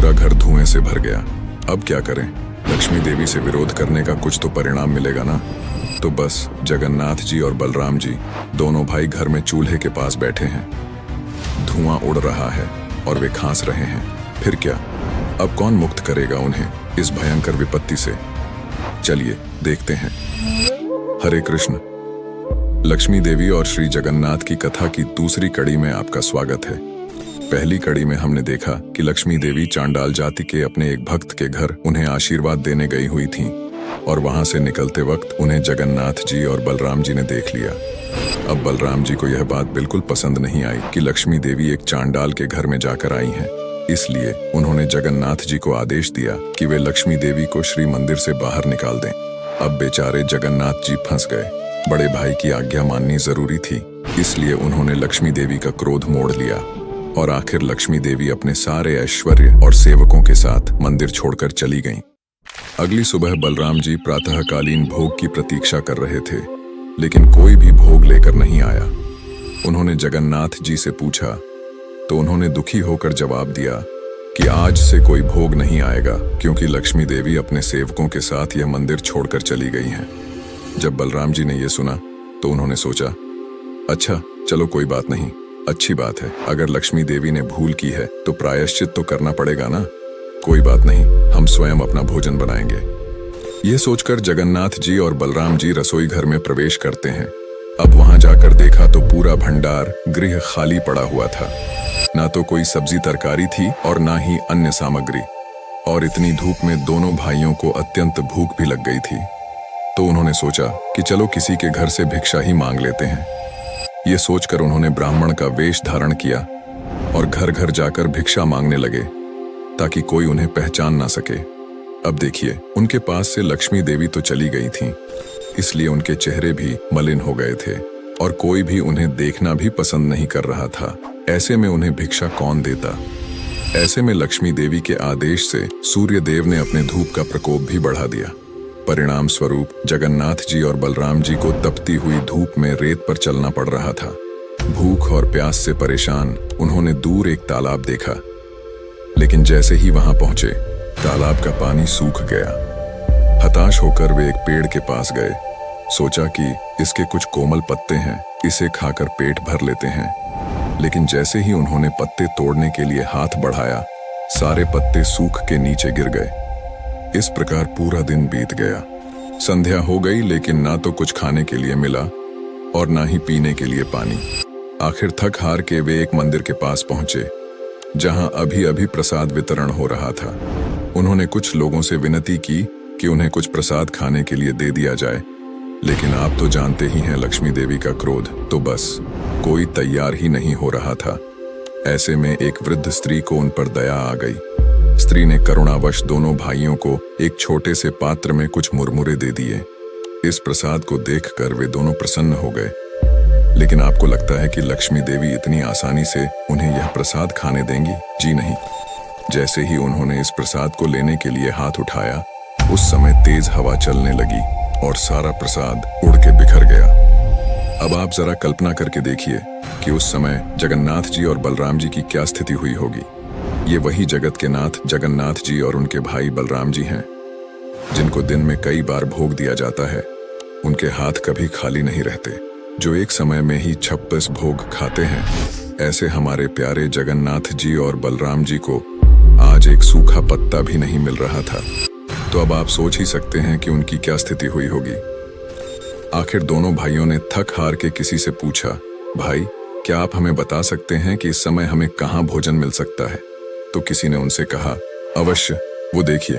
पूरा घर धुएं से भर गया। अब क्या करें? लक्ष्मी देवी से विरोध करने का कुछ तो परिणाम मिलेगा ना। तो बस जगन्नाथ जी और बलराम जी दोनों भाई घर में चूल्हे के पास बैठे हैं। धुआं उड़ रहा है और वे खांस रहे हैं। फिर क्या? अब कौन मुक्त करेगा उन्हें इस भयंकर विपत्ति से? चलिए देखते हैं। हरे कृष्ण। लक्ष्मी देवी और श्री जगन्नाथ की कथा की दूसरी कड़ी में आपका स्वागत है। पहली कड़ी में हमने देखा कि लक्ष्मी देवी चांडाल जाति के अपने एक भक्त के घर उन्हें आशीर्वाद देने गई हुई थीं और वहां से निकलते वक्त उन्हें जगन्नाथ जी और बलराम जी ने देख लिया। अब बलराम जी को यह बात बिल्कुल पसंद नहीं आई कि लक्ष्मी देवी एक चांडाल के घर में जाकर आई हैं। इसलिए उन्होंने जगन्नाथ जी को आदेश दिया कि वे लक्ष्मी देवी को श्री मंदिर से बाहर निकाल दें। अब बेचारे जगन्नाथ जी फंस गए। बड़े भाई की आज्ञा माननी जरूरी थी, इसलिए उन्होंने लक्ष्मी देवी का क्रोध मोड़ लिया और आखिर लक्ष्मी देवी अपने सारे ऐश्वर्य और सेवकों के साथ मंदिर छोड़कर चली गईं। अगली सुबह बलराम जी प्रातःकालीन भोग की प्रतीक्षा कर रहे थे, लेकिन कोई भी भोग लेकर नहीं आया। उन्होंने जगन्नाथ जी से पूछा तो उन्होंने दुखी होकर जवाब दिया कि आज से कोई भोग नहीं आएगा, क्योंकि लक्ष्मी देवी अपने सेवकों के साथ यह मंदिर छोड़कर चली गई हैं। जब बलराम जी ने यह सुना तो उन्होंने सोचा, अच्छा चलो कोई बात नहीं, अच्छी बात है। अगर लक्ष्मी देवी ने भूल की है तो प्रायश्चित तो करना पड़ेगा ना। कोई बात नहीं, हम स्वयं अपना भोजन बनाएंगे। यह सोचकर जगन्नाथ जी और बलराम जी रसोई घर में प्रवेश करते हैं। अब वहां जाकर देखा तो पूरा भंडार गृह खाली पड़ा हुआ था। ना तो कोई सब्जी तरकारी थी और ना ही अन्य सामग्री। और इतनी धूप में दोनों भाइयों को अत्यंत भूख भी लग गई थी। तो उन्होंने सोचा कि चलो किसी के घर से भिक्षा ही मांग लेते हैं। ये सोचकर उन्होंने ब्राह्मण का वेश धारण किया और घर घर जाकर भिक्षा मांगने लगे, ताकि कोई उन्हें पहचान ना सके। अब देखिए, उनके पास से लक्ष्मी देवी तो चली गई थीं, इसलिए उनके चेहरे भी मलिन हो गए थे और कोई भी उन्हें देखना भी पसंद नहीं कर रहा था। ऐसे में उन्हें भिक्षा कौन देता? ऐसे में लक्ष्मी देवी के आदेश से सूर्य देव ने अपने धूप का प्रकोप भी बढ़ा दिया। परिणाम स्वरूप जगन्नाथ जी और बलराम जी को तपती हुई धूप में रेत पर चलना पड़ रहा था। भूख और प्यास से परेशान उन्होंने दूर एक तालाब देखा, लेकिन जैसे ही वहां पहुंचे तालाब का पानी सूख गया। हताश होकर वे एक पेड़ के पास गए। सोचा कि इसके कुछ कोमल पत्ते हैं, इसे खाकर पेट भर लेते हैं। लेकिन जैसे ही उन्होंने पत्ते तोड़ने के लिए हाथ बढ़ाया, सारे पत्ते सूख के नीचे गिर गए। इस प्रकार पूरा दिन बीत गया। संध्या हो गई, लेकिन ना तो कुछ खाने के लिए मिला और ना ही पीने के लिए पानी। आखिर थक हार के वे एक मंदिर के पास पहुंचे, जहां अभी अभी प्रसाद वितरण हो रहा था। उन्होंने कुछ लोगों से विनती की कि उन्हें कुछ प्रसाद खाने के लिए दे दिया जाए, लेकिन आप तो जानते ही हैं लक्ष्मी देवी का क्रोध, तो बस कोई तैयार ही नहीं हो रहा था। ऐसे में एक वृद्ध स्त्री को उन पर दया आ गई। स्त्री ने करुणावश दोनों भाइयों को एक छोटे से पात्र में कुछ मुरमुरे दे दिए। इस प्रसाद को देखकर वे दोनों प्रसन्न हो गए। लेकिन आपको लगता है कि लक्ष्मी देवी इतनी आसानी से उन्हें यह प्रसाद खाने देंगी? जी नहीं। जैसे ही उन्होंने इस प्रसाद को लेने के लिए हाथ उठाया, उस समय तेज हवा चलने लगी और सारा प्रसाद उड़ के बिखर गया। अब आप जरा कल्पना करके देखिए कि उस समय जगन्नाथ जी और बलराम जी की क्या स्थिति हुई होगी। ये वही जगत के नाथ जगन्नाथ जी और उनके भाई बलराम जी हैं, जिनको दिन में कई बार भोग दिया जाता है। उनके हाथ कभी खाली नहीं रहते, जो एक समय में ही 26 भोग खाते हैं। ऐसे हमारे प्यारे जगन्नाथ जी और बलराम जी को आज एक सूखा पत्ता भी नहीं मिल रहा था। तो अब आप सोच ही सकते हैं कि उनकी क्या स्थिति हुई होगी। आखिर दोनों भाइयों ने थक हार के किसी से पूछा, भाई क्या आप हमें बता सकते हैं कि इस समय हमें कहाँ भोजन मिल सकता है? तो किसी ने उनसे कहा, अवश्य, वो देखिए,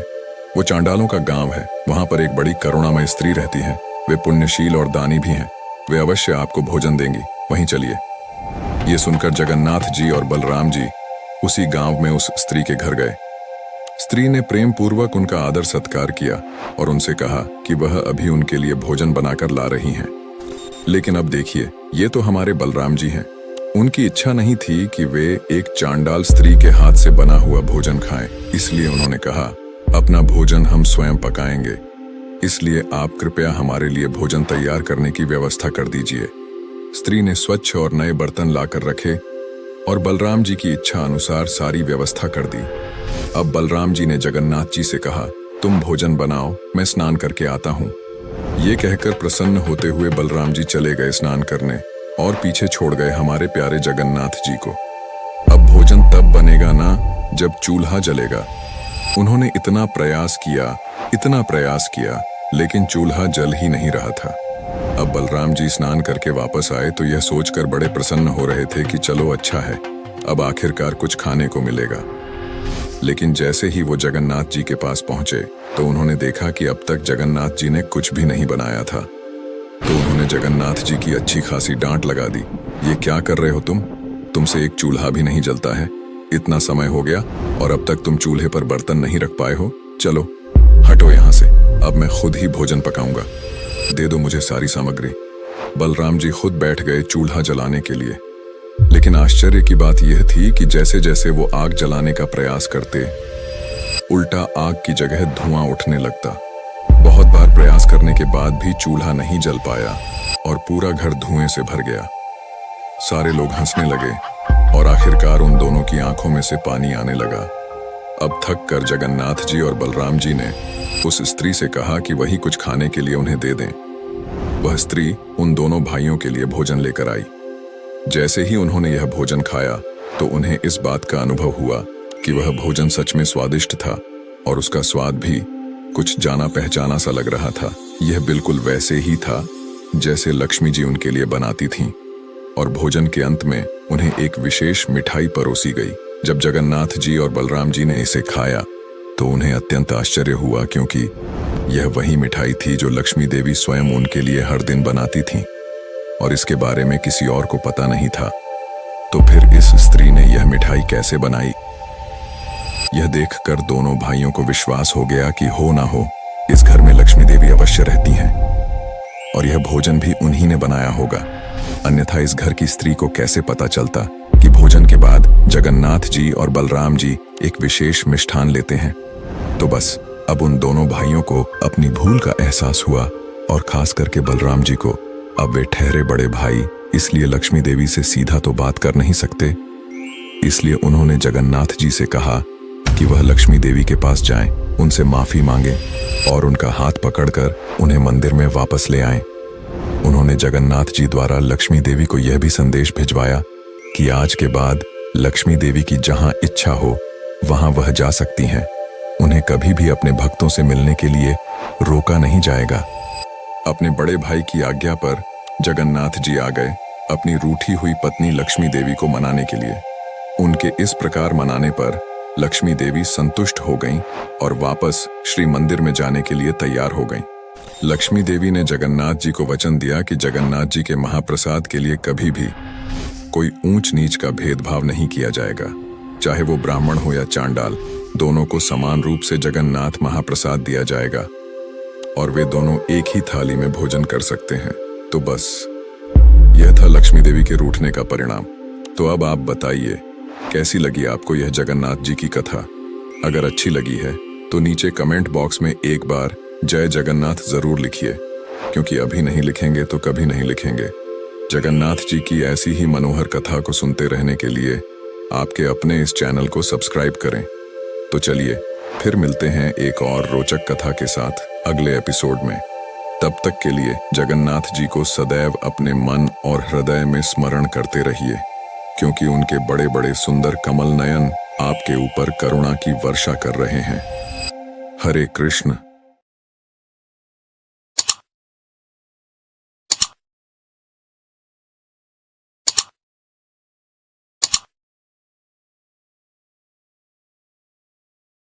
वो चांडालों का गांव है। वहां पर एक बड़ी करुणामय स्त्री रहती है। वे पुण्यशील और दानी भी हैं। वे अवश्य आपको भोजन देंगी, वहीं चलिए। ये सुनकर जगन्नाथ जी और बलराम जी उसी गांव में उस स्त्री के घर गए। स्त्री ने प्रेम पूर्वक उनका आदर सत्कार किया और उनसे कहा कि वह अभी उनके लिए भोजन बनाकर ला रही हैं। लेकिन अब देखिए, ये तो हमारे बलराम जी हैं। उनकी इच्छा नहीं थी कि वे एक चांडाल स्त्री के हाथ से बना हुआ भोजन खाएं, इसलिए उन्होंने कहा, अपना भोजन हम स्वयं पकाएंगे, इसलिए आप कृपया हमारे लिए भोजन तैयार करने की व्यवस्था कर दीजिए। स्त्री ने स्वच्छ और नए बर्तन लाकर रखे और बलराम जी की इच्छा अनुसार सारी व्यवस्था कर दी। अब बलराम जी ने जगन्नाथ जी से कहा, तुम भोजन बनाओ, मैं स्नान करके आता हूँ। ये कहकर प्रसन्न होते हुए बलराम जी चले गए स्नान करने और पीछे छोड़ गए हमारे प्यारे जगन्नाथ जी को। अब भोजन तब बनेगा ना जब चूल्हा जलेगा। उन्होंने इतना प्रयास किया, लेकिन चूल्हा जल ही नहीं रहा था। अब बलराम जी स्नान करके वापस आए तो यह सोचकर बड़े प्रसन्न हो रहे थे कि चलो अच्छा है, अब आखिरकार कुछ खाने को मिलेगा। लेकिन जैसे ही वो जगन्नाथ जी के पास पहुंचे तो उन्होंने देखा कि अब तक जगन्नाथ जी ने कुछ भी नहीं बनाया था। तो उन्होंने जगन्नाथ जी की अच्छी खासी डांट लगा दी। ये क्या कर रहे हो तुम? तुमसे एक चूल्हा भी नहीं जलता है। इतना समय हो गया और अब तक तुम चूल्हे पर बर्तन नहीं रख पाए हो। चलो हटो यहाँ से, अब मैं खुद ही भोजन पकाऊंगा। दे दो मुझे सारी सामग्री। बलराम जी खुद बैठ गए चूल्हा जलाने के लिए। लेकिन आश्चर्य की बात यह थी कि जैसे जैसे वो आग जलाने का प्रयास करते, उल्टा आग की जगह धुआं उठने लगता। बहुत बार प्रयास करने के बाद भी चूल्हा नहीं जल पाया और पूरा घर धुएं से भर गया। सारे लोग हंसने लगे और आखिरकार उन दोनों की आंखों में से पानी आने लगा। अब थक कर जगन्नाथ जी और बलराम जी ने उस स्त्री से कहा कि वही कुछ खाने के लिए उन्हें दे दें। वह स्त्री उन दोनों भाइयों के लिए भोजन लेकर आई। जैसे ही उन्होंने यह भोजन खाया तो उन्हें इस बात का अनुभव हुआ कि वह भोजन सच में स्वादिष्ट था और उसका स्वाद भी कुछ जाना पहचाना सा लग रहा था। यह बिल्कुल वैसे ही था जैसे लक्ष्मी जी उनके लिए बनाती थीं। और भोजन के अंत में उन्हें एक विशेष मिठाई परोसी गई। जब जगन्नाथ जी और बलराम जी ने इसे खाया तो उन्हें अत्यंत आश्चर्य हुआ, क्योंकि यह वही मिठाई थी जो लक्ष्मी देवी स्वयं उनके लिए हर दिन बनाती थीं और इसके बारे में किसी और को पता नहीं था। तो फिर इस स्त्री ने यह मिठाई कैसे बनाई? यह देखकर दोनों भाइयों को विश्वास हो गया कि हो ना हो इस घर में लक्ष्मी देवी अवश्य रहती हैं और यह भोजन भी उन्हीं ने बनाया होगा। अन्यथा इस घर की स्त्री को कैसे पता चलता कि भोजन के बाद जगन्नाथ जी और बलराम जी एक विशेष मिष्ठान लेते हैं। तो बस अब उन दोनों भाइयों को अपनी भूल का एहसास हुआ और खास करके बलराम जी को। अब वे ठहरे बड़े भाई, इसलिए लक्ष्मी देवी से सीधा तो बात कर नहीं सकते। इसलिए उन्होंने जगन्नाथ जी से कहा कि वह लक्ष्मी देवी के पास जाएं, उनसे माफी मांगे और उनका हाथ पकड़कर उन्हें मंदिर में वापस ले आएं। उन्होंने जगन्नाथ जी द्वारा लक्ष्मी देवी को यह भी संदेश भिजवाया कि आज के बाद लक्ष्मी देवी की जहां इच्छा हो वहां वह जा सकती हैं। उन्हें कभी भी अपने भक्तों से मिलने के लिए रोका नहीं जाएगा। अपने बड़े भाई की आज्ञा पर जगन्नाथ जी आ गए अपनी रूठी हुई पत्नी लक्ष्मी देवी को मनाने के लिए। उनके इस प्रकार मनाने पर लक्ष्मी देवी संतुष्ट हो गईं और वापस श्री मंदिर में जाने के लिए तैयार हो गईं। लक्ष्मी देवी ने जगन्नाथ जी को वचन दिया कि जगन्नाथ जी के महाप्रसाद के लिए कभी भी कोई ऊंच नीच का भेदभाव नहीं किया जाएगा। चाहे वो ब्राह्मण हो या चांडाल, दोनों को समान रूप से जगन्नाथ महाप्रसाद दिया जाएगा और वे दोनों एक ही थाली में भोजन कर सकते हैं। तो बस यह था लक्ष्मी देवी के रूठने का परिणाम। तो अब आप बताइए, कैसी लगी आपको यह जगन्नाथ जी की कथा? अगर अच्छी लगी है तो नीचे कमेंट बॉक्स में एक बार जय जगन्नाथ जरूर लिखिए, क्योंकि अभी नहीं लिखेंगे तो कभी नहीं लिखेंगे। जगन्नाथ जी की ऐसी ही मनोहर कथा को सुनते रहने के लिए आपके अपने इस चैनल को सब्सक्राइब करें। तो चलिए फिर मिलते हैं एक और रोचक कथा के साथ अगले एपिसोड में। तब तक के लिए जगन्नाथ जी को सदैव अपने मन और हृदय में स्मरण करते रहिए, क्योंकि उनके बड़े बड़े सुंदर कमल नयन आपके ऊपर करुणा की वर्षा कर रहे हैं। हरे कृष्ण।